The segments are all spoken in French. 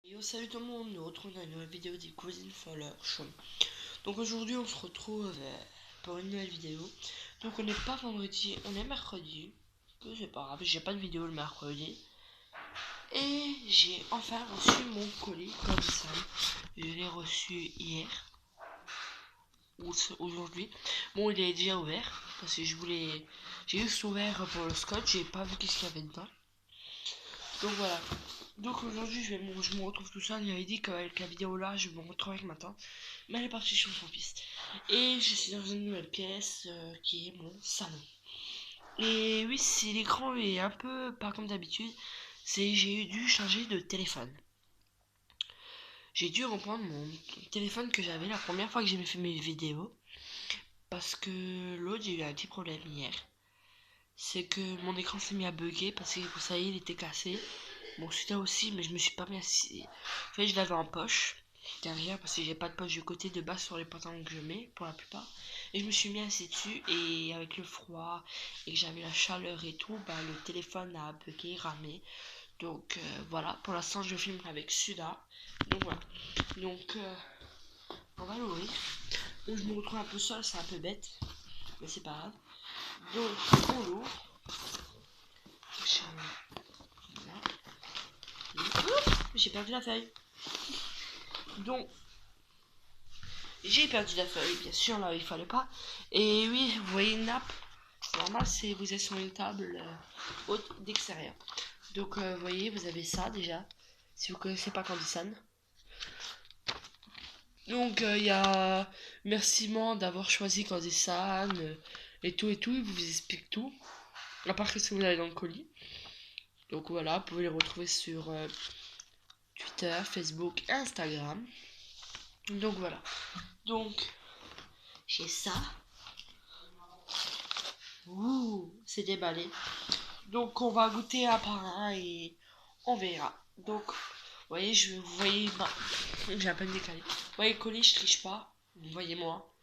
Yo, salut tout le monde, nous retrouvons dans une nouvelle vidéo des Cousines Faller Show. Donc aujourd'hui on se retrouve pour une nouvelle vidéo. Donc on n'est pas vendredi, on est mercredi. Que c'est pas grave, j'ai pas de vidéo le mercredi. Et j'ai enfin reçu mon colis comme ça. Je l'ai reçu hier. Ou aujourd'hui. Bon, il est déjà ouvert. Parce que j'ai juste ouvert pour le scotch, j'ai pas vu qu'est-ce qu'il y avait dedans. Donc voilà. Donc aujourd'hui je me retrouve tout seul. Il avait dit qu'avec la vidéo là je me retrouve avec ma tante. Mais elle est partie chez son fils. Et je suis dans une nouvelle pièce qui est mon salon. Et oui, si l'écran est un peu pas comme d'habitude, c'est j'ai dû changer de téléphone. J'ai dû reprendre mon téléphone que j'avais la première fois que j'ai fait mes vidéos. Parce que l'autre j'ai eu un petit problème hier. C'est que mon écran s'est mis à bugger parce que vous savez il était cassé. Bon, celui-là aussi, mais je me suis pas mis assis. En fait, je l'avais en poche derrière parce que j'ai pas de poche du côté de bas sur les pantalons que je mets pour la plupart. Et je me suis mis assis dessus et avec le froid et que j'avais la chaleur et tout, bah le téléphone a bugué, ramé. Donc voilà, pour l'instant je filme avec celui-là. Donc voilà. Donc on va l'ouvrir. Donc je me retrouve un peu seul, c'est un peu bête, mais c'est pas grave. Donc on l'ouvre. J'ai perdu la feuille. Donc j'ai perdu la feuille, bien sûr, là il fallait pas. Et oui, vous voyez une nappe. C'est normal, vous êtes sur une table haute d'extérieur. Donc vous voyez, vous avez ça déjà. Si vous connaissez pas Candysan. Donc il y a remerciement d'avoir choisi Candysan et tout, il vous explique tout. À part que si vous allez dans le colis. Donc voilà, vous pouvez les retrouver sur Twitter, Facebook, Instagram. Donc voilà. Donc j'ai ça. Ouh, c'est déballé. Donc on va goûter un par un et on verra. Donc, vous voyez, j'ai un peu décalé. Vous voyez le colis, je triche pas. Vous voyez moi.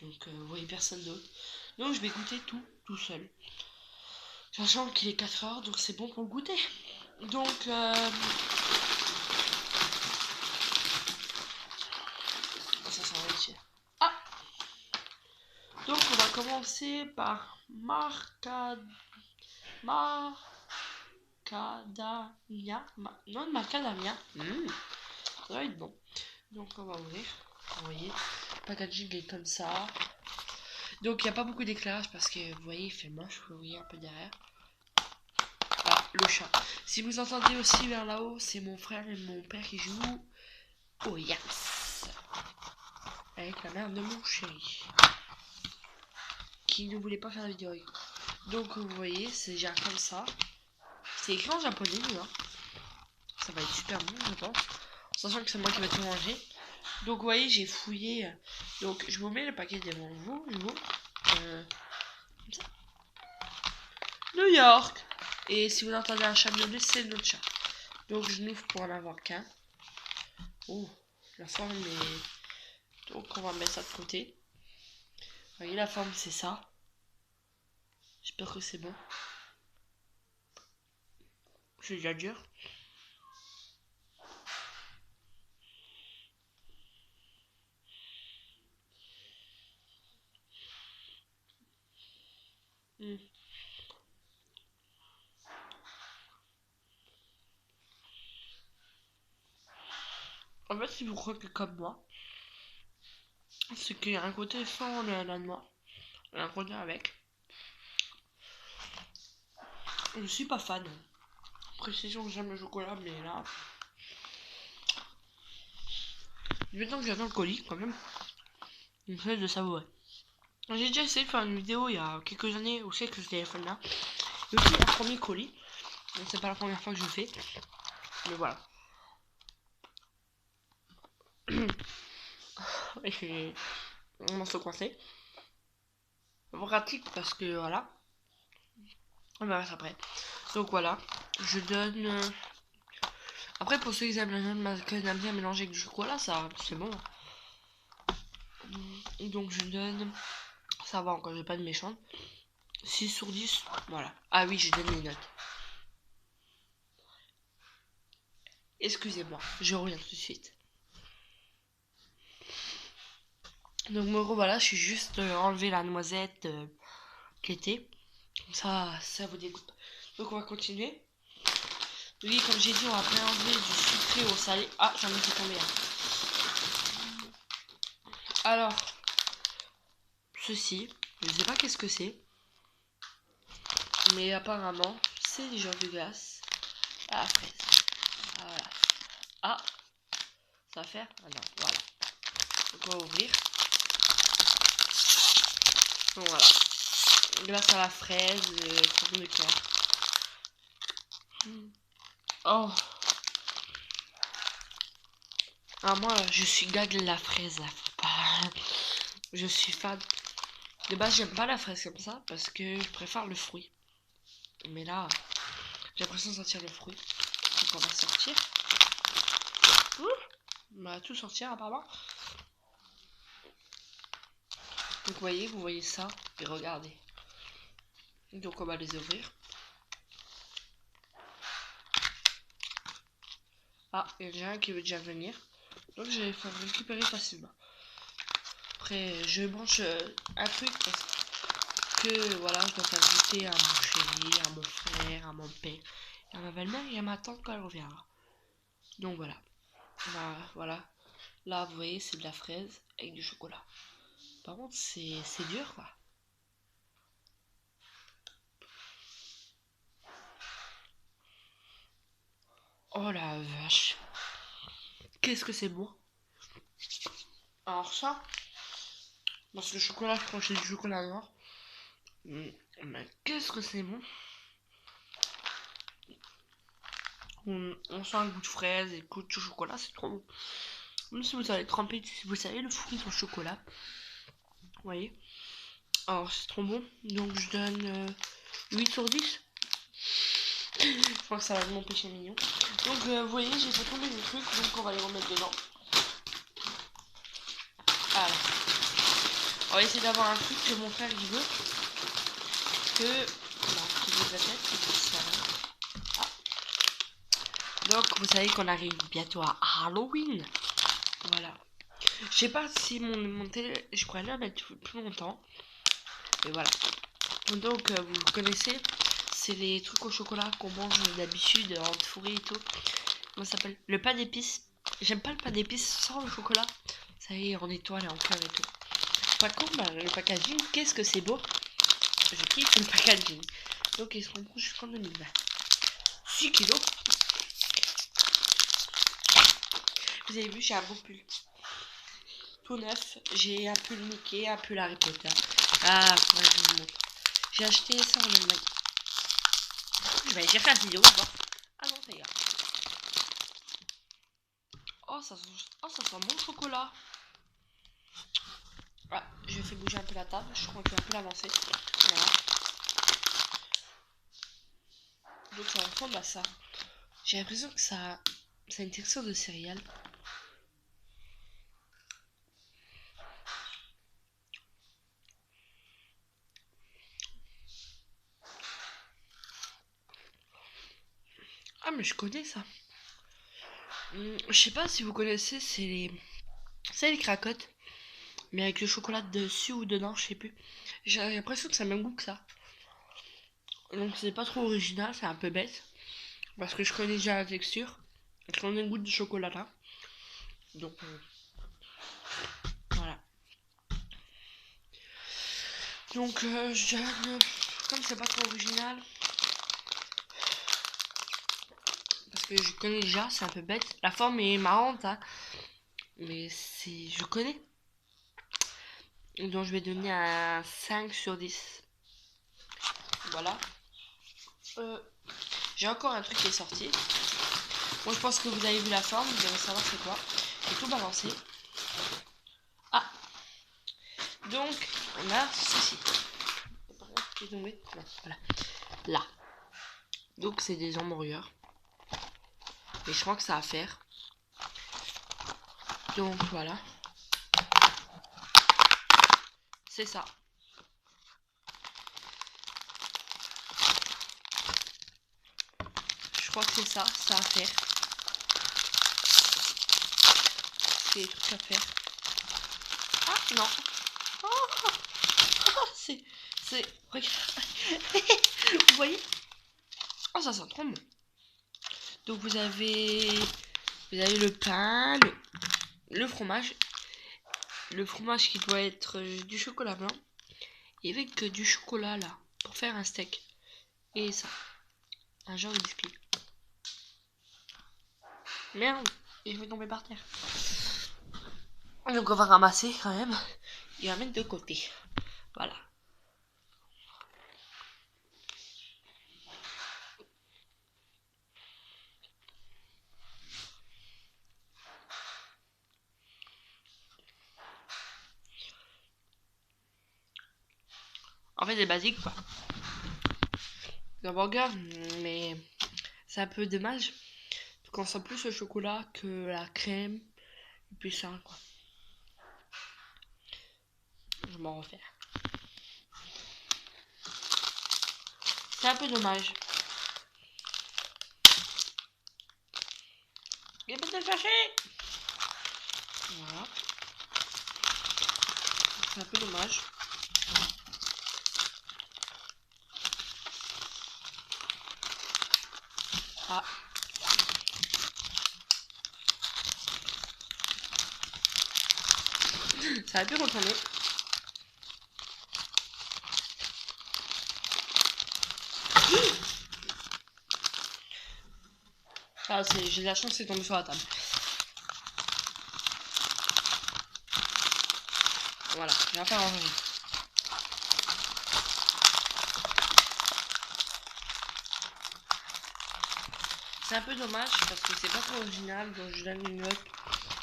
Donc vous voyez personne d'autre. Donc je vais goûter tout seul. Sachant qu'il est 4 heures, donc c'est bon pour le goûter. Donc ça sent réussir. Ah, donc on va commencer par macadamia. Ça va être bon. Donc on va ouvrir. Vous voyez, le packaging est comme ça. Donc il n'y a pas beaucoup d'éclairage parce que vous voyez il fait moche, vous voyez un peu derrière. Ah, le chat. Si vous entendez aussi vers là-haut, c'est mon frère et mon père qui jouent au Yams. Avec la mère de mon chéri. Qui ne voulait pas faire la vidéo avec nous. Donc vous voyez, c'est déjà comme ça. C'est écrit en japonais, hein. Ça va être super bon, je pense. Sachant que c'est moi qui vais tout manger. Donc vous voyez, j'ai fouillé. Donc je vous mets le paquet devant vous. Comme ça. New York. Et si vous entendez un chat miauler, c'est notre chat. Donc je n'ouvre pour en avoir qu'un. Oh, la forme est... Donc on va mettre ça de côté. Vous voyez la forme, c'est ça. J'espère que c'est bon. C'est déjà dur. En fait, si vous croquez comme moi, c'est qu'il y a un côté sans la noix, et un côté avec. Je suis pas fan. Précision, j'aime le chocolat, mais là. Maintenant que j'attends le colis, quand même, j'essaie de savourer. J'ai déjà essayé de faire une vidéo il y a quelques années aussi avec ce téléphone là. Et aussi un premier colis. Donc c'est pas la première fois que je le fais. Mais voilà. Et j'ai un morceau coincé. Pratique parce que voilà. On verra ça après. Donc voilà. Je donne. Après pour ceux qui aiment la noix de macadamia mélangée avec du chocolat, ça c'est bon. Donc je donne. Ça va encore, j'ai pas de méchante. 6 sur 10. Voilà. Ah oui, je donne les notes. Excusez-moi, je reviens tout de suite. Donc me revoilà, je suis juste enlevé la noisette qui était. Comme ça vous dégoûte. Donc on va continuer. Oui, comme j'ai dit, on va mélanger du sucré au salé. Ah, j'en ai fait tomber. Alors, ceci, je sais pas qu'est-ce que c'est. Mais apparemment, c'est du genre de glace à la fraise. Ah, voilà. Ah, ça va faire? Ah non, voilà. Donc on va ouvrir. Donc voilà. Glace à la fraise, forme de cœur. Oh. Ah, moi, je suis gag de la fraise, là. Faut pas... Je suis fan. De base, j'aime pas la fraise comme ça parce que je préfère le fruit. Mais là, j'ai l'impression de sentir le fruit. Donc on va sortir. On va tout sortir apparemment. Donc vous voyez ça. Et regardez. Donc on va les ouvrir. Ah, il y en a un qui veut déjà venir. Donc je vais faire récupérer facilement. Après, je branche un truc parce que voilà, je dois faire goûter à mon chéri, à mon frère, à mon père, à ma belle-mère et à ma tante quand elle reviendra. Donc voilà. Voilà. Là, vous voyez, c'est de la fraise avec du chocolat. Par contre, c'est dur, quoi. Oh la vache. Qu'est-ce que c'est bon. Alors ça, parce que le chocolat, je crois que c'est du chocolat noir. Mais qu'est-ce que c'est bon. On sent un goût de fraise et le goût de chocolat, c'est trop bon. Même si vous allez tremper, si vous savez, le fruit dans le chocolat. Vous voyez. Alors c'est trop bon. Donc je donne 8 sur 10. Je crois que ça va être mon péché mignon. Donc vous voyez, j'ai fait tomber le truc, donc on va les remettre dedans. Voilà. On va essayer d'avoir un truc que mon frère il veut. Non, qui veut la tête, c'est ça. Ah. Donc vous savez qu'on arrive bientôt à Halloween. Voilà. Je sais pas si mon télé, je pourrais la mettre plus longtemps. Et voilà. Donc vous connaissez, c'est les trucs au chocolat qu'on mange d'habitude en fourré et tout. Comment ça s'appelle? Le pain d'épices. J'aime pas le pain d'épices sans le chocolat. Ça y est, en étoile et en cœur et tout. Par contre, le packaging, qu'est-ce que c'est beau. Je kiffe le packaging. Donc ils seront bons jusqu'en 2020. 6 kilos. Vous avez vu, j'ai un beau pull. Tout neuf. J'ai un pull Mickey, un pull Harry Potter. Ah, faudrait que je vous montre. J'ai acheté ça en Allemagne. Je vais aller faire une vidéo, voir. Ah non, ça y est. Oh, ça sent bon le chocolat. Ah, je fais bouger un peu la table. Je crois que je vais un peu l'avancer. Voilà. Donc ça ressemble à ça. J'ai l'impression que ça a une texture de céréales. Ah mais je connais ça. Je sais pas si vous connaissez, c'est les cracottes. Mais avec le chocolat dessus ou dedans, je sais plus. J'ai l'impression que ça a le même goût que ça. Donc c'est pas trop original, c'est un peu bête. Parce que je connais déjà la texture. Je connais le goût du chocolat là. Donc voilà. Donc comme c'est pas trop original. Parce que je connais déjà, c'est un peu bête. La forme est marrante, hein. Mais je connais. Donc je vais donner un 5 sur 10. Voilà. J'ai encore un truc qui est sorti. Moi je pense que vous avez vu la forme, vous devez savoir c'est quoi. J'ai tout balancé. Ah. Donc on a ceci. Qui est tombé. Non, voilà. Là. Donc c'est des hamburgers. Et je crois que ça va faire. Donc voilà. C'est ça. Je crois que c'est ça va faire. j'ai des trucs à faire. Ah non. Oh, oh, c'est... Regarde. Vous voyez? Oh, ça sent trop bon. Donc vous avez le pain, le fromage. Le fromage qui doit être du chocolat blanc. Et avec du chocolat là, pour faire un steak. Et ça, un genre de biscuit. Merde, il va tomber par terre. Donc on va ramasser quand même. Et on va mettre de côté. Voilà. En fait, c'est basique quoi. Un burger, mais c'est un peu dommage. Qu'on sent plus le chocolat que la crème. Et puis ça quoi. Je m'en refais. C'est un peu dommage. Il peut te le chercher. Voilà. C'est un peu dommage. Ah. Ça a pu retourner. Ah, j'ai la chance, c'est tombé sur la table. Voilà, je vais faire ranger. C'est un peu dommage parce que c'est pas trop original, donc je donne une note.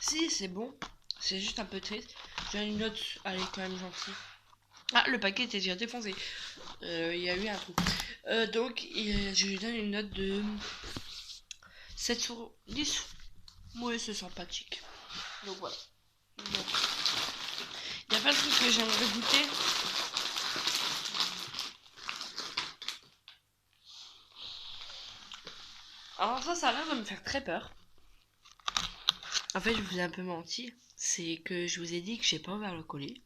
Si, c'est bon, c'est juste un peu triste. Je donne une note, allez, quand même gentille. Ah, le paquet était déjà défoncé. Il y a eu un trou. Donc, je lui donne une note de 7 sur 10. Oui, c'est sympathique. Donc voilà. Il y a plein de trucs que j'aimerais goûter. Alors ça a l'air de me faire très peur. En fait, je vous ai un peu menti. C'est que je vous ai dit que j'ai pas ouvert le colis.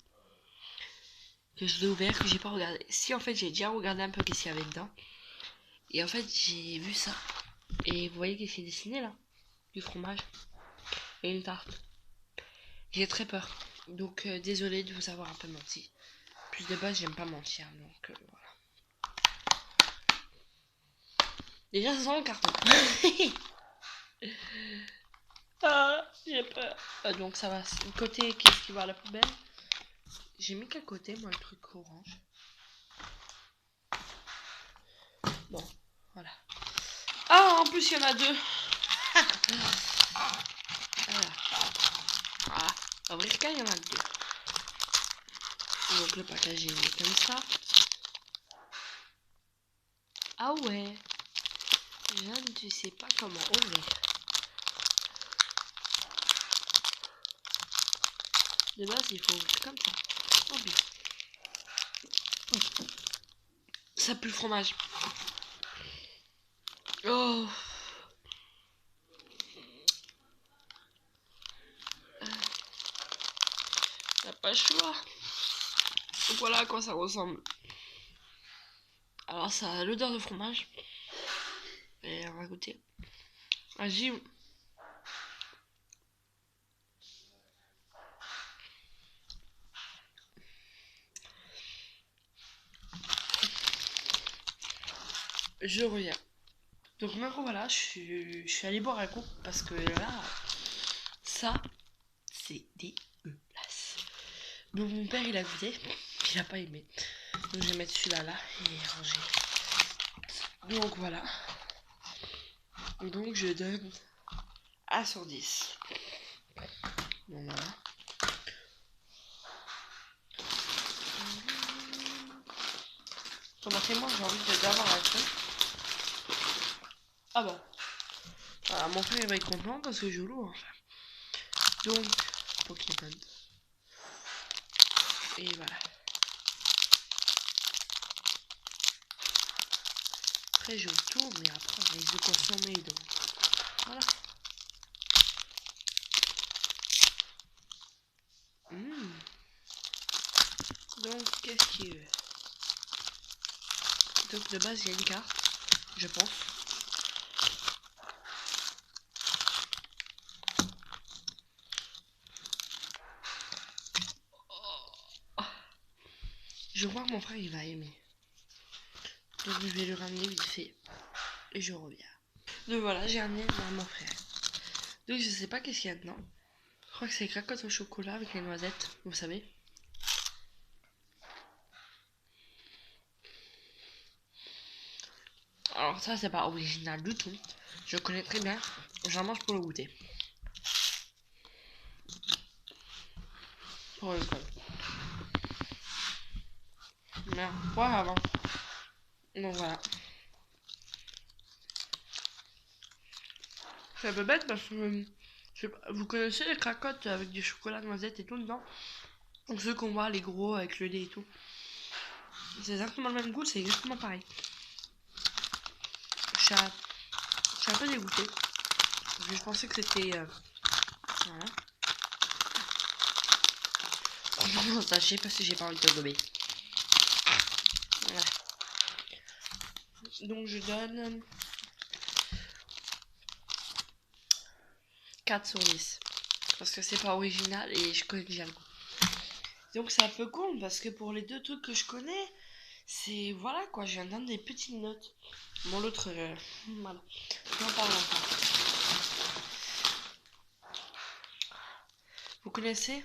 Que je l'ai ouvert, que j'ai pas regardé. Si, en fait, j'ai déjà regardé un peu qu'est-ce qu'il y avait dedans. Et en fait, j'ai vu ça. Et vous voyez qu'est-ce qui est dessiné là? Du fromage. Et une tarte. J'ai très peur. Donc, désolé de vous avoir un peu menti. Plus de base, j'aime pas mentir. Donc, voilà. Déjà, ça sent le carton. Ah, j'ai peur. Donc, ça va. Côté, qu'est-ce qui va à la poubelle? J'ai mis quel côté, moi, le truc orange? Bon, voilà. Ah, en plus, il y en a deux. Voilà. Ah, en vrai cas, il y en a deux. Donc, le packaging est comme ça. Ah ouais. Je ne sais pas comment ouvrir. De base, il faut ouvrir comme ça. Oh bien. Ça pue le fromage. Oh. T'as pas le choix. Donc voilà à quoi ça ressemble. Alors ça a l'odeur de fromage. Et on va goûter. Vas-y. Je reviens. Donc maintenant voilà, je suis allée boire un coup parce que là, ça, c'est dégueulasse. Donc mon père il a goûté, il a pas aimé. Donc je vais mettre celui-là là et ranger. Donc voilà. Donc je donne 1 sur 10. Donc voilà. Remarquez-moi, j'ai envie d'avoir un truc. Ah bah. Voilà, mon frère il va être content parce que je loue. Enfin. Donc, Pokémon. Et voilà. Après je tourne, mais après on risque de consommer. Donc voilà. Donc, qu'est-ce qu'il veut? Donc, de base, il y a une carte, je pense. Je crois que mon frère, il va aimer. Donc, je vais le ramener vite fait. Et je reviens. Donc, voilà, j'ai ramené vers mon frère. Donc, je sais pas qu'est-ce qu'il y a dedans. Je crois que c'est cracottes au chocolat avec les noisettes, vous savez. Alors ça, c'est pas original du tout. Je connais très bien. J'en mange pour le goûter. Pour le coup. Mais voilà avant. Donc voilà. C'est un peu bête parce que vous connaissez les cracottes avec du chocolat, noisettes et tout dedans. Donc ceux qu'on voit, les gros avec le lait et tout. C'est exactement le même goût, c'est exactement pareil. Je suis un peu dégoûtée. Parce que je pensais que c'était... voilà. Franchement, ça, je sais pas si j'ai pas envie de gommer. Voilà. Donc je donne 4 sur 10. Parce que c'est pas original et je connais déjà le goût. Donc c'est un peu con parce que pour les deux trucs que je connais, c'est voilà quoi, je viens de donner des petites notes. Bon l'autre, voilà. J'en parle encore. Vous connaissez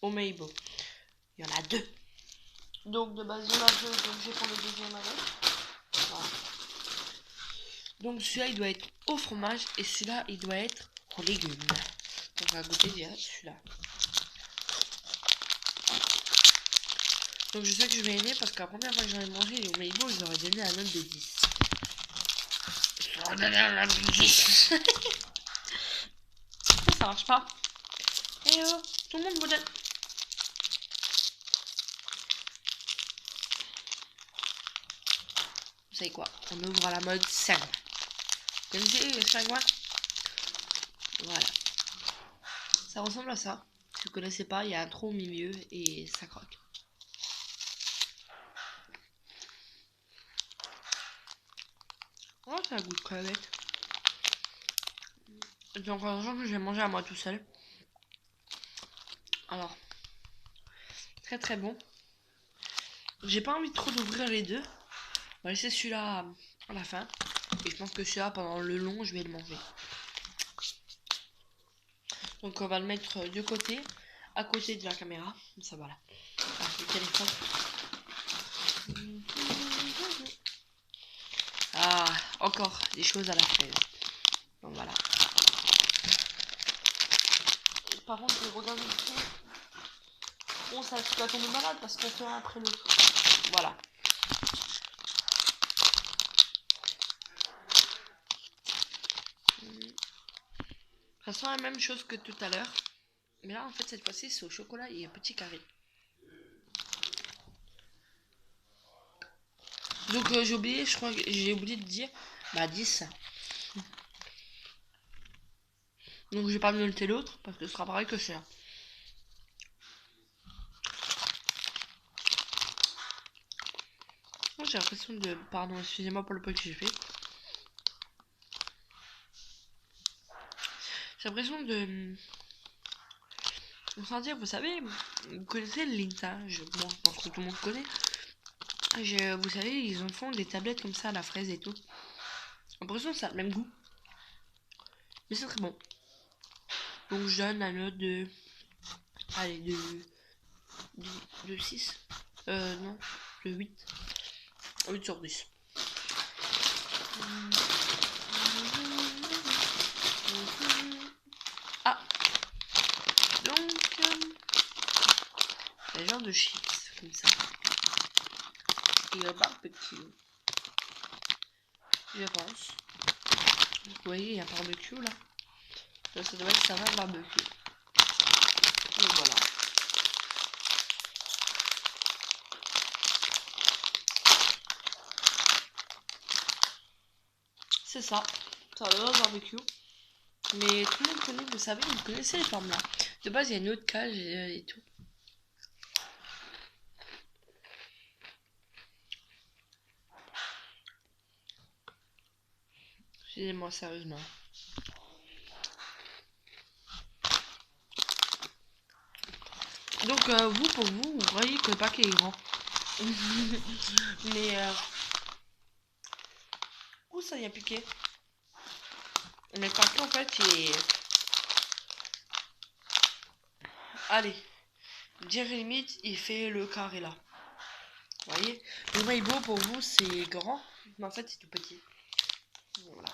Omeibo? Il y en a deux. Donc de base il y en a deux, donc je vais prendre le deuxième avec. Voilà. Donc celui-là il doit être au fromage et celui-là il doit être aux légumes. Donc on va goûter déjà celui-là. Donc je sais que je vais aimer parce que la première fois que j'en ai mangé les Omeibo, ils auraient donné un note de 10. Ils auraient donné un note de 10. Ça marche pas. Eh oh, tout le monde vous donne. Vous savez quoi? On ouvre à la mode 5. Vous connaissez les 5 mois? Voilà. Ça ressemble à ça. Si vous connaissez pas, il y a un trou au milieu et ça croque. Oh, ça a goût de crevette. Donc, en sachant que je vais manger à moi tout seul. Alors, très très bon. J'ai pas envie trop d'ouvrir les deux. On va laisser celui-là à la fin. Et je pense que celui-là, pendant le long, je vais le manger. Donc, on va le mettre de côté, à côté de la caméra. Comme ça, voilà. Ah, le téléphone. Ah, encore des choses à la fraise. Donc, voilà. Par contre, je regarde le film. Bon, ça va tomber malade parce qu'on fait un après l'autre. Voilà. Ça sent la même chose que tout à l'heure. Mais là, en fait, cette fois-ci, c'est au chocolat et un petit carré. Donc, j'ai oublié, je crois que j'ai oublié de dire, bah 10. Donc, je vais pas me noter l'autre parce que ce sera pareil que celui-là. Moi, j'ai l'impression de. Pardon, excusez-moi pour le peu que j'ai fait. J'ai l'impression de. Sans dire, vous savez, vous connaissez le Linta. Bon, je pense que tout le monde connaît. Vous savez, ils en font des tablettes comme ça à la fraise et tout. J'ai l'impression que ça a le même goût. Mais c'est très bon. Donc je donne la note de... Allez, de 6. Non, de 8. 8 sur 10. Ah. Donc... un genre de chips, comme ça. Et un barbecue. Je pense. Vous voyez, il y a un barbecue là. Ça doit être ça va, barbecue. Et voilà. C'est ça. Ça va le barbecue. Mais tout le monde connaît, vous savez, vous connaissez les formes là. De base, il y a une autre cage et tout. Excusez-moi, sérieusement. Donc, pour vous, vous voyez que le paquet est grand. Mais, où ça y a piqué? Mais le paquet, en fait, il est... Allez, dire limite, il fait le carré là. Vous voyez? Le Weibo, pour vous, c'est grand. Mais en fait, c'est tout petit. Voilà.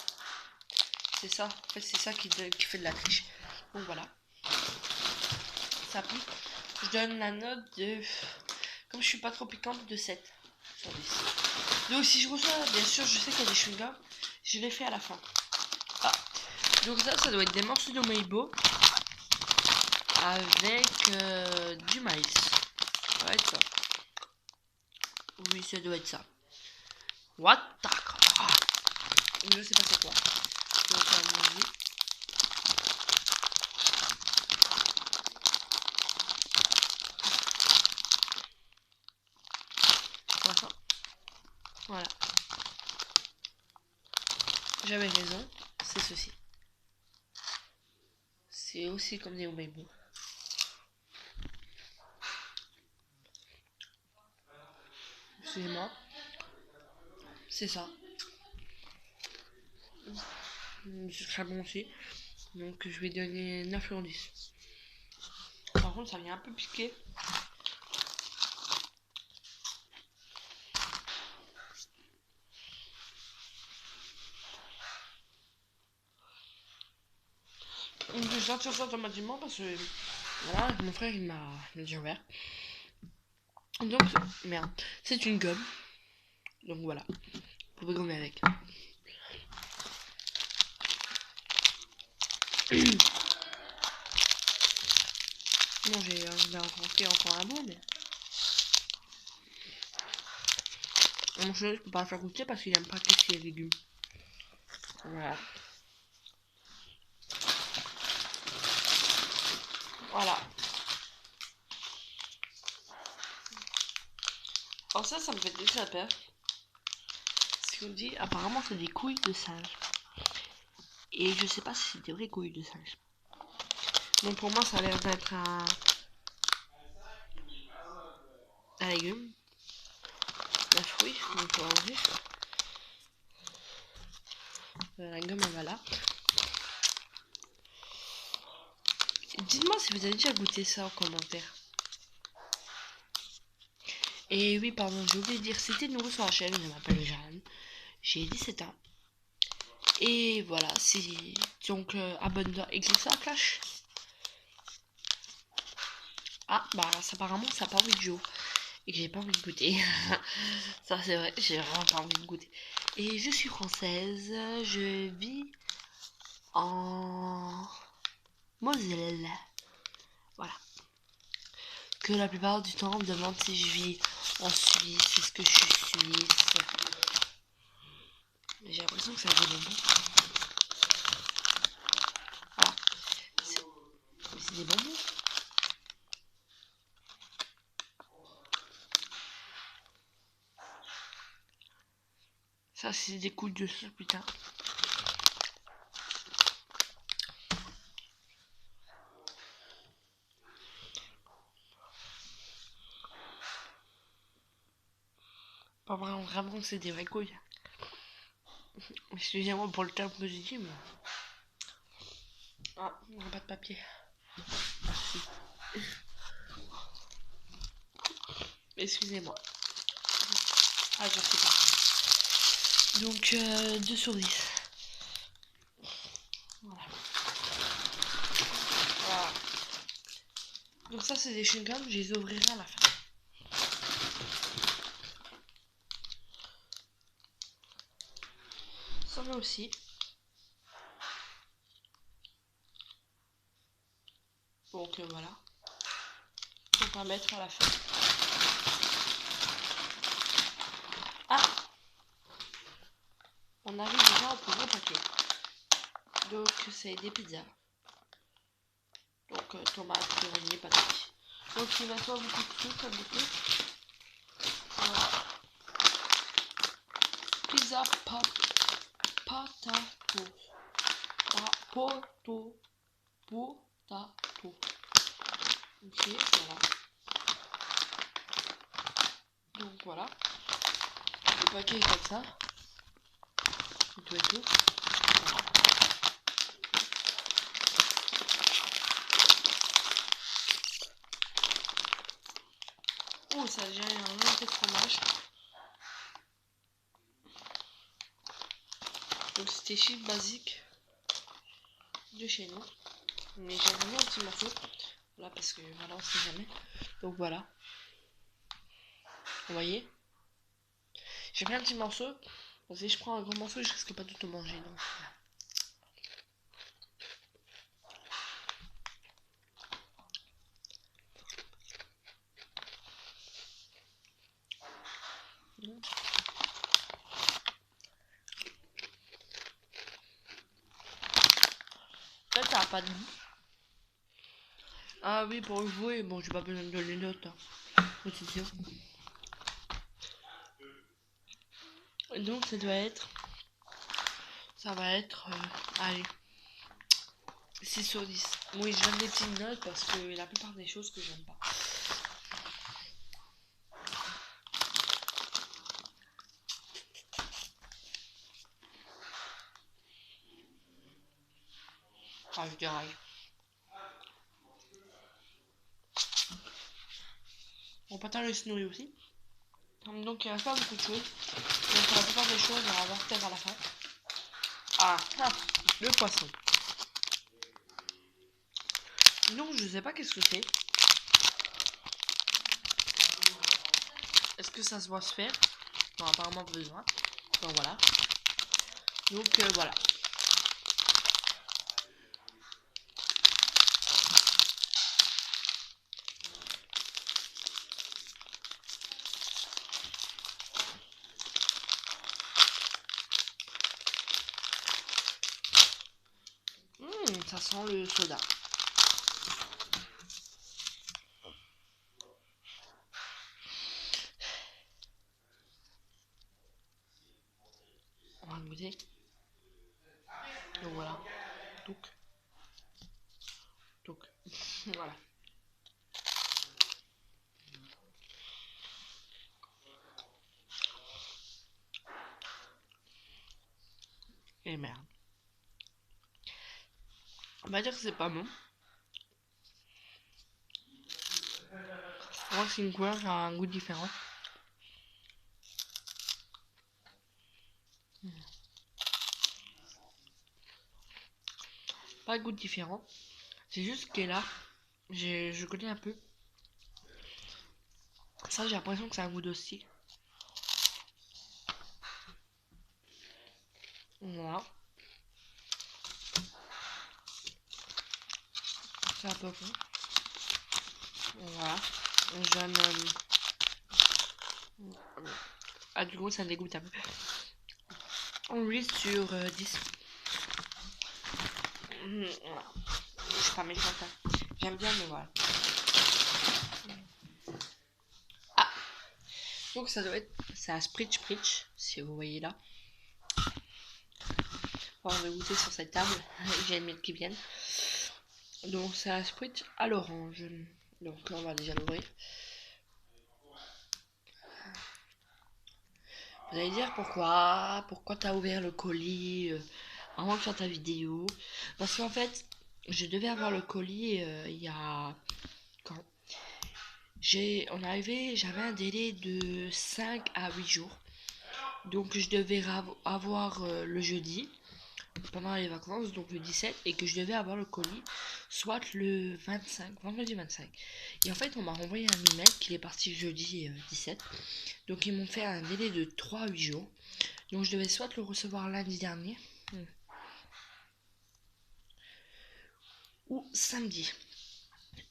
C'est ça. En fait, c'est ça qui fait de la triche. Donc, voilà. Ça pique. Je donne la note de... Comme je suis pas trop piquante, de 7 sur 10. Donc si je reçois, bien sûr, je sais qu'il y a des chewing-gums, je les fais à la fin. Ah. Donc ça doit être des morceaux de Weibo avec du maïs. Ça va être ça. Oui, ça doit être ça. What the fuck? Je sais pas c'est quoi. Donc, voilà. J'avais raison, c'est ceci. C'est aussi comme des Weibo. Excusez-moi. C'est ça. C'est très bon aussi. Donc je vais donner 9 sur 10. Par contre ça vient un peu piquer. Je vais sortir ça automatiquement parce que voilà, mon frère il m'a dit ouvert. Donc merde, c'est une gomme. Donc voilà, vous pouvez gommer avec. Bon, j'ai encore un bout, mais mon chéri, je peux pas le faire goûter parce qu'il aime pas tout ce qui est légumes. Voilà. Voilà. Alors ça me fait déjà peur. Ce qu'on dit, apparemment c'est des couilles de singe. Et je sais pas si c'est des vraies couilles de singe. Donc pour moi ça a l'air d'être un légume. Un fruit, donc on va enlever. La gomme voilà. Dites-moi si vous avez déjà goûté ça en commentaire. Et oui, pardon, j'ai oublié de dire, c'était nouveau sur la chaîne, je m'appelle Jeanne, j'ai 17 ans. Et voilà, c'est donc abonne-toi et clique sur la cloche. Ah, bah apparemment ça n'a pas envie de jouer et que j'ai pas envie de goûter. Ça c'est vrai, j'ai vraiment pas envie de goûter. Et je suis française, je vis en Moselle. Voilà. Que la plupart du temps on me demande si je vis en Suisse, est-ce que je suis suisse. J'ai l'impression que ça vaut des bonbons. Voilà. C'est des bonbons. Ça c'est des coups de ça, putain. Pas vraiment c'est des vraies couilles. Excusez-moi pour le terme que j'ai dit, mais... Ah, on n'a pas de papier. Merci. Excusez-moi. Ah, je sais pas. Donc, 2 sur 10. Voilà. Voilà. Donc ça, c'est des chewing-gums, je les ouvrirai à la fin. Ça va aussi. Donc, voilà. On va mettre à la fin. Ah! On arrive déjà au plus gros paquet. Donc, c'est des pizzas. Donc, tomates, purée, patates. Donc, il va soit beaucoup de trucs comme beaucoup. Voilà. Pizza pata Potato. Ok, voilà. Donc voilà. Le paquet est comme ça. Et tout et tout. Voilà. Oh, ça a déjà un long de fromage. Donc c'était chips basique de chez nous. Mais j'ai vraiment un petit morceau. Là parce que voilà, on sait jamais. Donc voilà. Vous voyez? J'ai pris un petit morceau. Parce que si je prends un gros morceau, je risque pas de tout manger. Donc voilà. Ça n'a pas de goût. Ah oui, pour jouer, bon, j'ai pas besoin de les notes. Hein. C'est sûr. Donc ça doit être. Ça va être. Allez. 6 sur 10. Oui, je donne des petites notes parce que la plupart des choses que j'aime pas. Ah, je dirais. On peut le se nourrir aussi. Donc il reste pas beaucoup de choses. Donc la plupart des choses, on va voir peut-être à la fin. Ah, le poisson. Donc je sais pas qu'est-ce que c'est. Est-ce que ça se doit se faire? Non, apparemment besoin. Donc voilà. Donc voilà. Ça sent le soda. On va goûter. Donc voilà. Donc voilà. Et merde. On va dire que c'est pas bon. Moi, c'est une couleur qui a un goût différent. Pas de goût différent. C'est juste qu'elle là, je connais un peu. Ça, j'ai l'impression que c'est un goût d'hostie. Voilà. C'est un peu bon. Voilà. Je donne. Ah, du coup, ça me dégoûte un peu. On 8 sur 10. Voilà. Je suis pas méchante. Hein. J'aime bien, mais voilà. Ah! Donc, ça doit être. C'est un Spritz, si vous voyez là. On va goûter sur cette table. J'ai une qui viennent. Donc, c'est un Spritz à l'orange. Donc, là, on va déjà l'ouvrir. Vous allez dire pourquoi t'as ouvert le colis avant de faire ta vidéo. Parce qu'en fait, je devais avoir le colis il y a... Quand j'avais un délai de 5 à 8 jours. Donc je devais avoir le jeudi, pendant les vacances, donc le 17, et que je devais avoir le colis, soit le 25, vendredi 25. Et en fait, on m'a renvoyé un email qu'il est parti jeudi 17. Donc ils m'ont fait un délai de 3 à 8 jours. Donc je devais soit le recevoir lundi dernier ou samedi.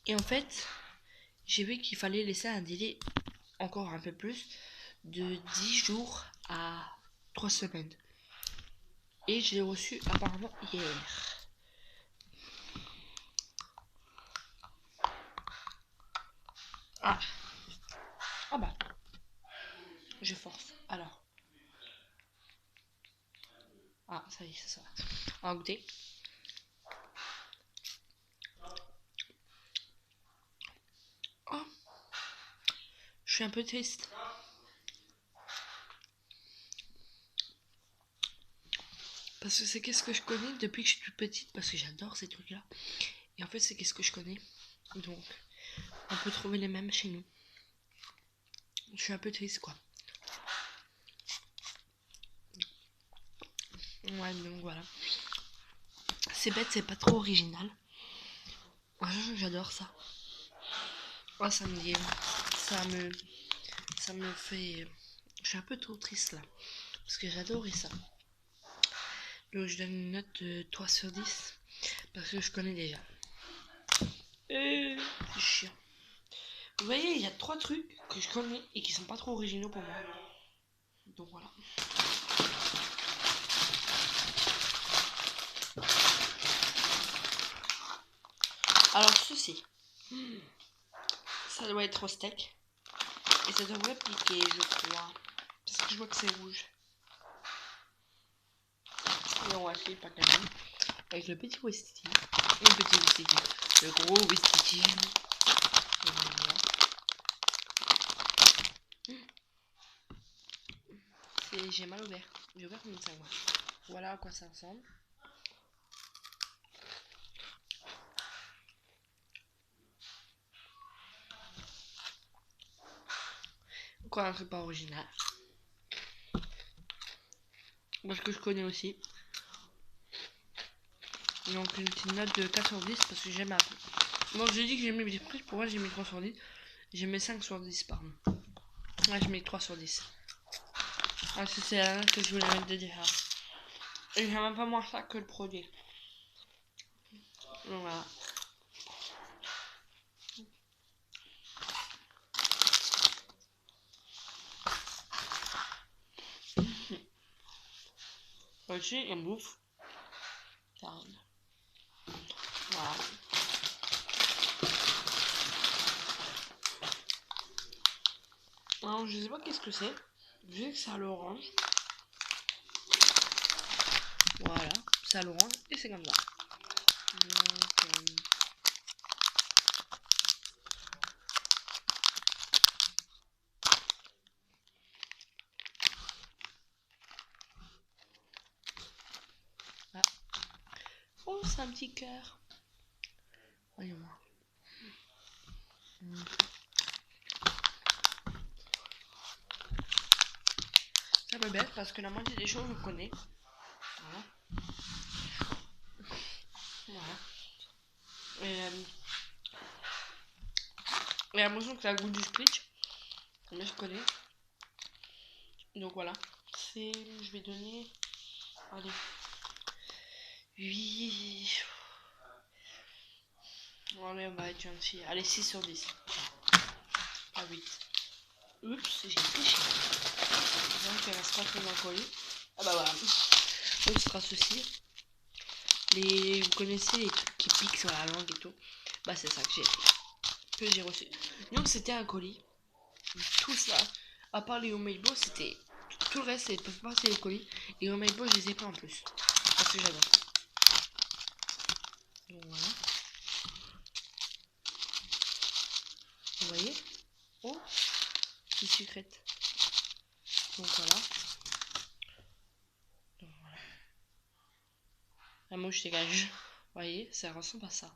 Et en fait, j'ai vu qu'il fallait laisser un délai encore un peu plus de 10 jours à 3 semaines. Et je l'ai reçu apparemment hier. Ah. Ah bah. Je force. Alors. Ah. Voilà, ça y est, c'est ça. On va goûter. Oh, je suis un peu triste. Parce que c'est qu'est-ce que je connais depuis que je suis toute petite, parce que j'adore ces trucs-là. Et en fait, c'est qu'est-ce que je connais. Donc, on peut trouver les mêmes chez nous. Je suis un peu triste, quoi. Ouais, donc voilà. C'est bête, c'est pas trop original. J'adore ça. Oh, ça me fait... Je suis un peu trop triste, là. Parce que j'adorais ça. Donc, je donne une note de 3 sur 10. Parce que je connais déjà. C'est chiant. Vous voyez, il y a 3 trucs que je connais et qui sont pas trop originaux pour moi. Donc voilà. Alors ceci, ça doit être au steak. Et ça devrait piquer, je crois. Parce que je vois que c'est rouge. Et on va essayer pas quand même. Avec le petit Westiti. Le gros Westiti. J'ai mal ouvert. J'ai ouvert comme ça, moi. Voilà à quoi ça ressemble. Quoi, un truc pas original. Parce que je connais aussi. Donc une petite note de 4 sur 10 parce que j'aime apprendre. Bon, j'ai dit que j'ai mis des prix, pour moi j'ai mis 3 sur 10. J'ai mis 5 sur 10, pardon. Ouais, je mets 3 sur 10. Ah, c'est la note que je voulais mettre de dire. Et j'ai même pas moins ça que le produit. Donc voilà. Aussi, on bouffe. Voilà. Alors, je sais pas qu'est-ce que c'est. Je sais que c'est à l'orange. Voilà, c'est à l'orange et c'est comme ça. Donc, ah. Oh, c'est un petit cœur. Voyons-moi. C'est un peu bête parce que la moitié des choses je connais. Voilà. Voilà. Et l'impression que ça goûte du Scritch. Mais je connais. Donc voilà. Je vais donner. Allez. 8. Allez, on va être gentil. Allez, 6 sur 10. Pas 8. Oups, j'ai triché. Donc il reste pas très dans le colis. Ah bah voilà. Donc ce sera ceci. Vous connaissez les trucs qui piquent sur la langue et tout. Bah c'est ça que j'ai reçu. Donc c'était un colis. Tout ça, à part les Omeilbo, c'était... Tout le reste, c'était pas les colis. Et Omeilbo, je les ai pas en plus. Parce que j'adore. Donc voilà. Vous voyez? Oh, petite sucrète. Donc voilà. La mouche dégage. Vous voyez, ça ressemble à ça.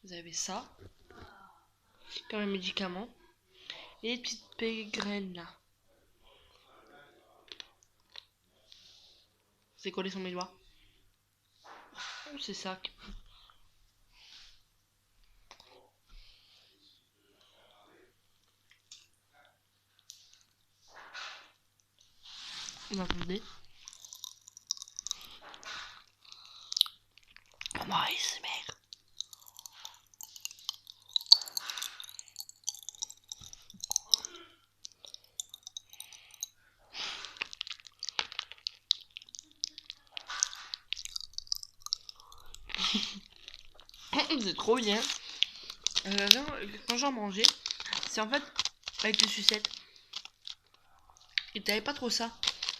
Vous avez ça. Comme un médicament. Et les petites graines là. C'est collé sur mes doigts. Oh, c'est ça. Vous entendez? Comment ASMR. C'est trop bien. Quand j'en mangeais, c'est en fait avec les sucettes. Et t'avais pas trop ça.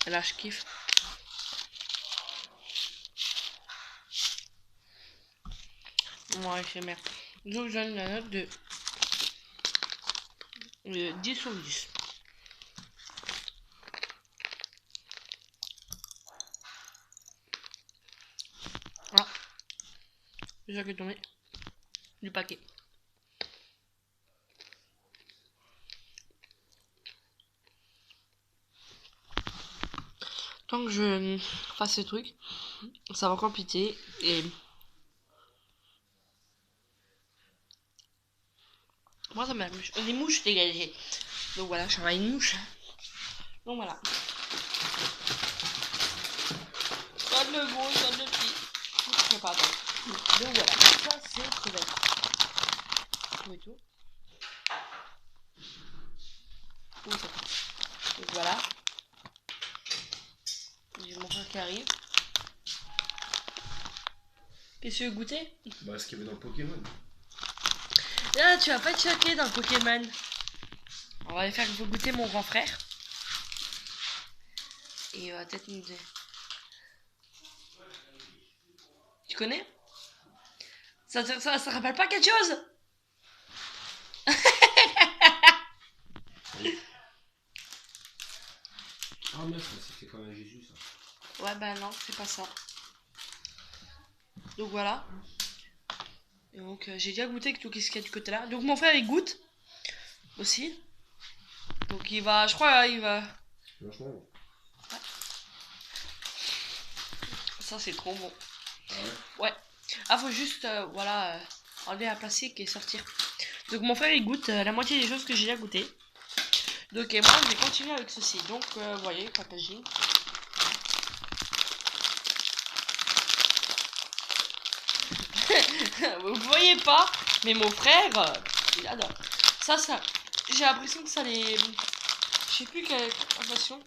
Là, je kiffe. Ouais, c'est bien. Donc, je donne la note de 10 sur 10. Ah, c'est ça qui est tombé du paquet. Tant que je fasse ces trucs, ça va encore piter et moi ça m'amuse. Les mouches dégagées. Donc voilà, je travaille une mouche. Donc voilà. Soit le gros, soit le petit. Je sais pas attendre. Donc voilà, ça c'est crevette. Tout et tout. Où ça? Donc voilà. J'ai mon frère qui arrive. Qu'est-ce que tu veux goûter? Bah, ce qu'il y avait dans Pokémon. Là, tu vas pas te choquer dans Pokémon. On va aller faire goûter mon grand frère. Et il va peut-être nous dire. Tu connais? Ça rappelle pas quelque chose? Ah, mais ça, c'était quand même Jésus, ça. Ouais, bah non, c'est pas ça. Donc voilà. Et donc j'ai déjà goûté tout ce qu'il y a du côté là. Donc mon frère il goûte aussi. Donc il va, je crois, il va. C'est vachement bon. Ouais. Ça c'est trop bon. Ah ouais? Ouais. Ah faut juste, voilà, enlever la plastique et sortir. Donc mon frère il goûte la moitié des choses que j'ai déjà goûté. Donc et moi je vais continuer avec ceci. Donc vous voyez, packaging. Vous voyez pas, mais mon frère, il adore. Ça, j'ai l'impression que ça les... Je sais plus quelle impression.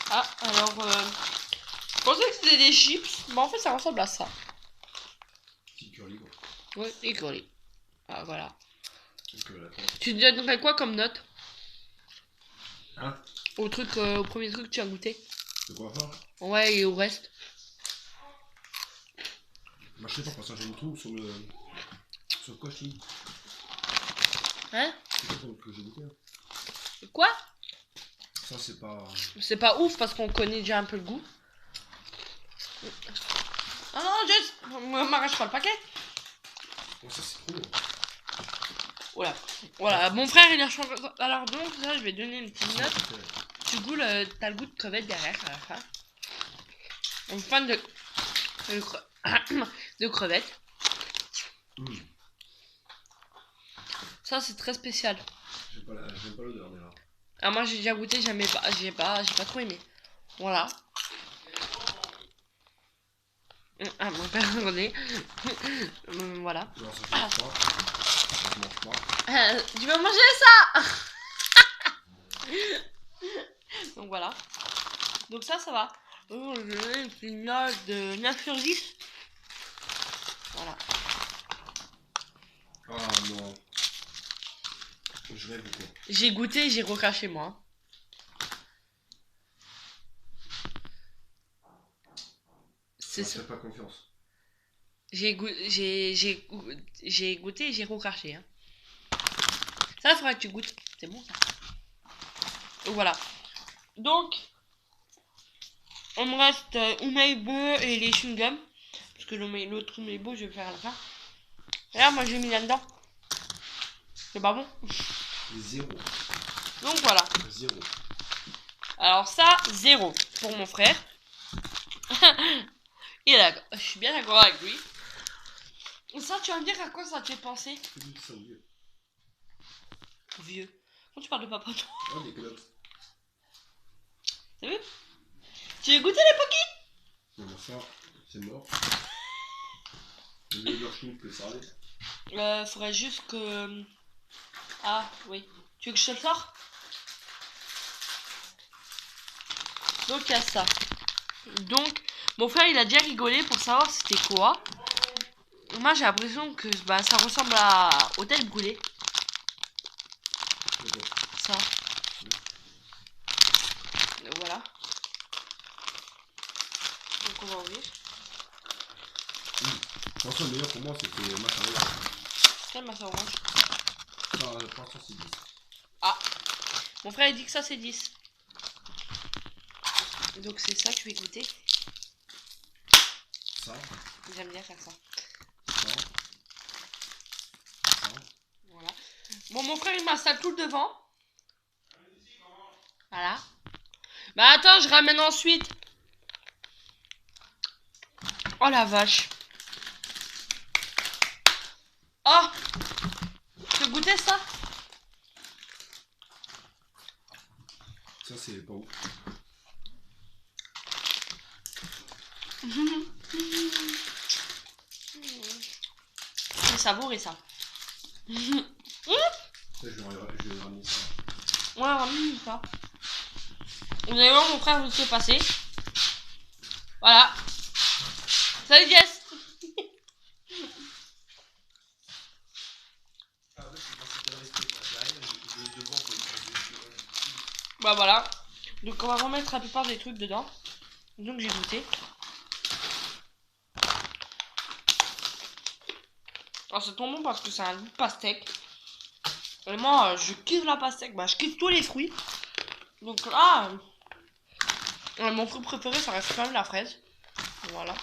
Ah, alors, je pensais que c'était des chips, mais en fait ça ressemble à ça. Petit curly, quoi. Oui, des curly. Ah, voilà. Donc, Tu te donnerais quoi comme note? hein? Au truc, au premier truc que tu as goûté? De quoi faire? Ouais, et au reste? Bah, je sais pas, parce que j'ai mis tout sur le cochis. Hein? C'est pas que j'ai goûté. Hein. Quoi? Ça, c'est pas. C'est pas ouf parce qu'on connaît déjà un peu le goût. Ah non, juste, m'arrache pas le paquet. Oh, ça, c'est trop. Voilà. Voilà, mon frère il a changé. Alors donc ça, je vais donner une petite note. Du coup, t'as le goût de crevette derrière à la fin. On est fan de crevettes. Mmh. Ça c'est très spécial. J'aime pas l'odeur déjà. Ah moi j'ai déjà goûté, j'ai pas trop aimé. Voilà. Ah mon père regardez. Voilà. Non, ça, je mange pas. Ça, je mange pas. Tu vas manger ça. Donc voilà. Donc ça va. Oh, je donne une note de 9 sur 10. Voilà. Ah non. Je rêve ou quoi? J'ai goûté, j'ai recraché moi. C'est ça. Fais pas confiance. J'ai goûté et j'ai recraché. Hein. Ça, il faudra que tu goûtes. C'est bon ça. Donc voilà. Donc, on me reste Umeibo et les chewing-gums. Parce que l'autre Umeibo, je vais faire à la fin. Et là, moi, j'ai mis là-dedans. C'est pas bon. Zéro. Donc voilà. Zéro. Alors ça, 0 pour mon frère. Il est d'accord. Je suis bien d'accord avec lui. Ça, tu vas me dire à quoi ça te fait penser? C'est vieux. Vieux. Quand tu parles de papa, toi. Oh, des clottes. T'as vu? Tu veux goûter les Poki? Non, mais ça, c'est mort. Le meilleur chou que ça allait. Faudrait juste que... Ah, oui. Tu veux que je te le sors? Donc, il y a ça. Donc, mon frère, il a déjà rigolé pour savoir c'était quoi. Moi, j'ai l'impression que bah, ça ressemble à Hôtel Brûlé. Ça. Donc, voilà. Donc, on va ouvrir. Franchement, le meilleur pour moi, c'était machin orange. Quelle massa orange? Ça, pour l'instant, c'est 10. Ah, mon frère il dit que ça c'est 10. Donc c'est ça que je vais goûter. Ça, J'aime bien faire ça. ça. Voilà. Bon, mon frère il m'installe tout le devant. Voilà. Bah attends, je ramène ensuite. Oh la vache. Oh, tu veux goûter ça? Ça, c'est pas ouf. C'est savouré ça. Ça, je vais ramener ça. Ouais, ramène ça. Vous allez voir mon frère vous s'est passé. Voilà. Salut Jess. Bah voilà. Donc on va remettre la plupart des trucs dedans. Donc j'ai goûté. Alors c'est trop bon parce que c'est un goût de pastèque. Et moi je kiffe la pastèque. Bah je kiffe tous les fruits. Donc là, mon fruit préféré ça reste quand même la fraise. Voilà.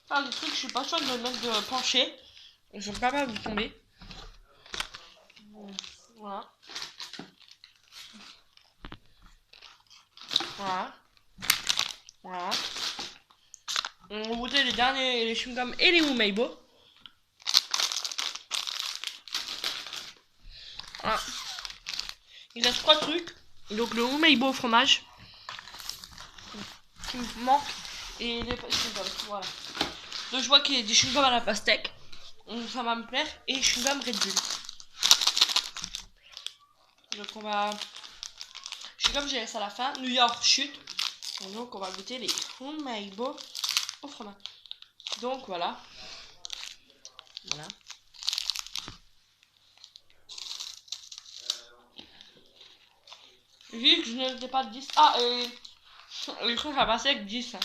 Ah, des trucs je suis pas sûre de me mettre de pencher. Ils sont pas mal de tomber. Voilà. Voilà. Voilà. On va goûter les derniers, les chewing-gums et les Umeibo. Voilà. Il reste 3 trucs. Donc le Umeibo au fromage. Qui me manque. Et les chewing-gums. Voilà. Donc je vois qu'il y a des chewing-gums à la pastèque. Donc ça va me plaire. Et chewing-gum Red Bull. Donc on va... Chewing-gum j'ai laissé à la fin. New York chute. Donc on va goûter les Umeibo au fromage. Donc voilà. Voilà. Vu que je n'étais pas de 10. Ah, les trucs à passer avec 10.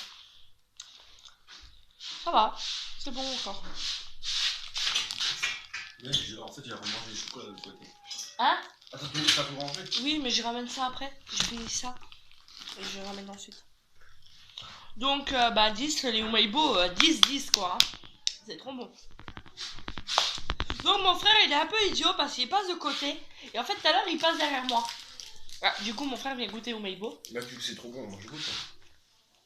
Ça va. C'est bon encore. Mais en fait, j'ai remangé le chocolat de l'autre côté. Hein? Ah, t'as tout rangé? Oui, mais je ramène ça après. Je finis ça. Et je ramène ensuite. Donc, bah 10, les Umeibo, 10 quoi. Hein. C'est trop bon. Donc mon frère, il est un peu idiot parce qu'il passe de côté. Et en fait, tout à l'heure, il passe derrière moi. Ah, du coup, mon frère vient goûter Umeibo. Bah, tu c'est trop bon, moi je goûte.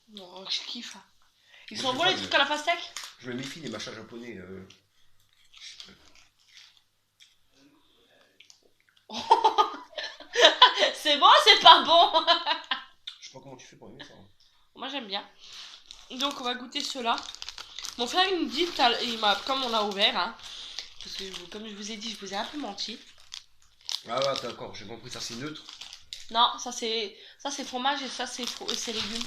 Non, je kiffe. Ils Moi, sont je bons sais les pas, trucs à la pastèque? Je me méfie des machins japonais. C'est bon, c'est pas bon. Je sais pas comment tu fais pour aimer ça. Hein. Moi, j'aime bien. Donc, on va goûter cela. Mon frère, il me dit, comme on l'a ouvert, hein, parce que comme je vous ai dit, je vous ai un peu menti. Ah ouais, d'accord, j'ai compris, ça c'est neutre. Non, ça c'est fromage et ça c'est légumes.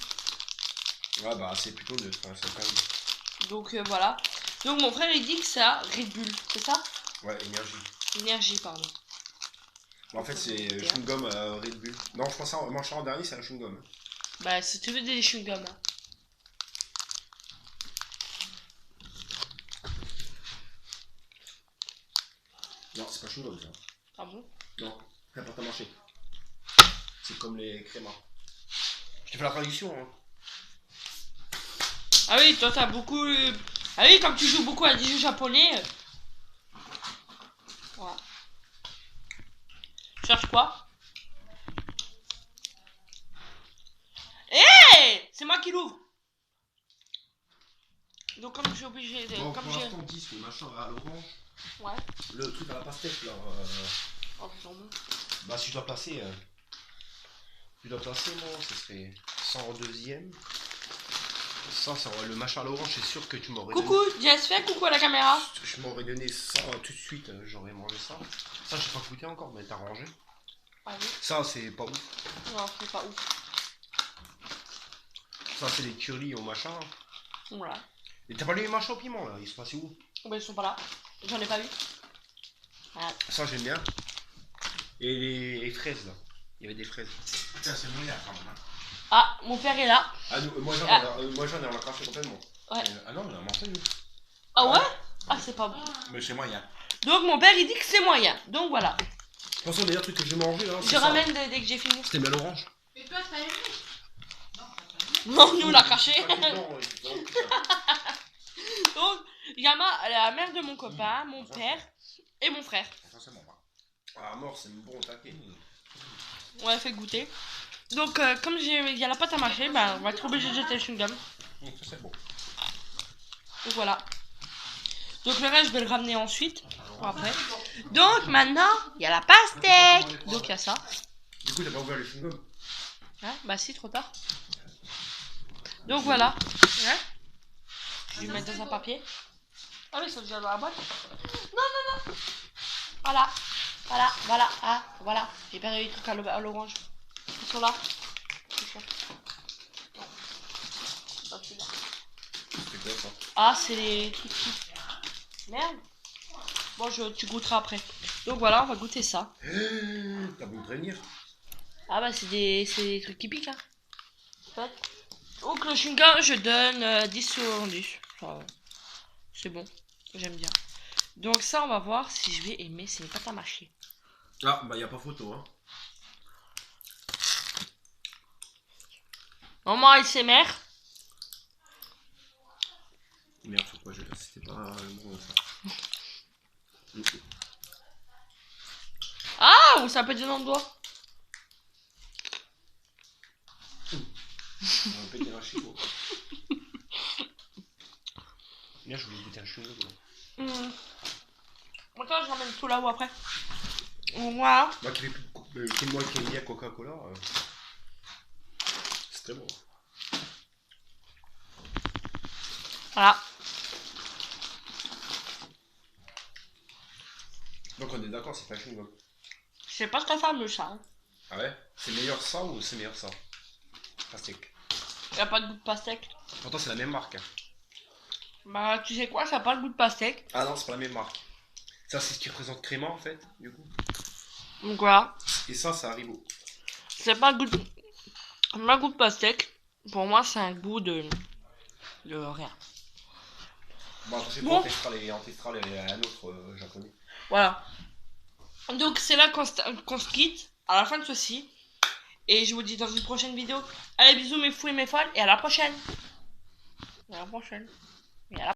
Ouais, bah c'est plutôt neutre, hein, c'est quand même. Donc voilà. Donc mon frère il dit que ça Red Bull, c'est ça? Ouais, énergie. Énergie, pardon. En fait, c'est chewing-gum Red Bull. Non, je pense que manchar en dernier, c'est un chewing-gum. Hein. Bah, si tu veux des chewing-gums. Hein. Non, c'est pas chewing-gum ça. Ah bon? Non, rien pas à marcher. C'est comme les crémas. Je te fais la traduction, hein. Ah oui, toi t'as beaucoup. Ah oui, comme tu joues beaucoup à des jeux japonais. Voilà. Tu cherches quoi? Hey! C'est moi qui l'ouvre! Donc comme je suis obligé de. Bon, comme pour j'ai. l'instant, 10, le machin à l'orange. Ouais. Le truc à la pastèque, là. Oh, putain, bon. Bah, si je dois placer. Moi, ce serait 100 en deuxième. Ça, le machin à l'orange, c'est sûr que tu m'aurais Coucou, Jess, fais coucou à la caméra. Je m'aurais donné ça tout de suite, j'aurais mangé ça. Ça, j'ai pas goûté encore, mais t'as rangé. Ah oui. Ça, c'est pas ouf. Non, c'est pas ouf. Ça, c'est les curry au machin. Voilà. Et t'as pas lu les machins au piment, là? Ils sont passés où? Bah, ils sont pas là. J'en ai pas vu. Voilà. Ça, j'aime bien. Et les fraises, là. Il y avait des fraises. Putain, c'est mouillard quand même. Hein. Ah, mon père est là. Ah, moi j'en ai, on l'a craché complètement. Ouais. Ah non, on a mangé nous. Ah ouais? Ah, c'est pas bon. Mais c'est moyen. Donc mon père il dit que c'est moyen. Donc voilà. Attention, le meilleur truc que j'ai mangé là. Je ramène dès que j'ai fini. C'était miel orange. Et toi, t'as aimé? Non, nous on l'a craché. Non, Donc il y a la mère de mon copain, mon père et mon frère. Ça c'est bon. Ah, mort, c'est bon au taquet. On l'a fait goûter. Donc comme il y a la pâte à mâcher, bah, on va être obligé de jeter le chewing-gum. Ça c'est bon. Donc voilà. Donc le reste je vais le ramener ensuite. Pour après. Donc maintenant il y a la pastèque. Donc il y a ça. Du coup, t'as pas ouvert le chewing-gum? Hein, bah si, trop tard. Donc voilà. Hein, je vais le mettre dans un papier. Ah oui, ça vient dans la boîte. Non. Voilà. Ah, voilà. J'ai perdu les trucs à l'orange. Ils sont là. C'est quoi ça? Ah, c'est les trucs qui... Merde. Bon, tu goûteras après. Donc voilà, on va goûter ça. T'as voulu me prévenir? Ah bah c'est des trucs qui piquent, hein. En fait. Donc le chewing-gum, je donne 10 sur 10. Enfin, c'est bon, j'aime bien. Donc ça, on va voir si je vais aimer ces pâtes à mâcher. Ah, bah y a pas photo, hein. Maman et ses mères. Merde, sur quoi je là, c'était pas bon ça. Ah, ou ça peut être dans le doigt. On va péter un chicot. Bien, je voulais goûter un chewing-gum. Attends, je ramène tout là-haut après. Voilà. Moi qui fais plus de moi qui aime bien Coca-Cola, c'était bon. Voilà. Donc on est d'accord, c'est pas un chewing-gum. C'est pas très fameux ça. Hein. Ah ouais? C'est meilleur ça ou c'est meilleur ça? Pastèque. Y a pas de goût de pastèque. Pourtant c'est la même marque. Hein. Bah tu sais quoi, ça a pas le goût de pastèque. Ah non, c'est pas la même marque. Ça c'est ce qui représente Crément en fait, du coup. Donc voilà. Et ça, c'est Haribo. C'est pas le goût de pastèque. Pour moi, c'est un goût de rien. Bon, après c'est Bon. on testera un autre japonais. Voilà. Donc c'est là qu'on se quitte à la fin de ceci. Et je vous dis dans une prochaine vidéo. Allez, bisous mes fous et mes folles. Et à la prochaine. À la prochaine. Et à la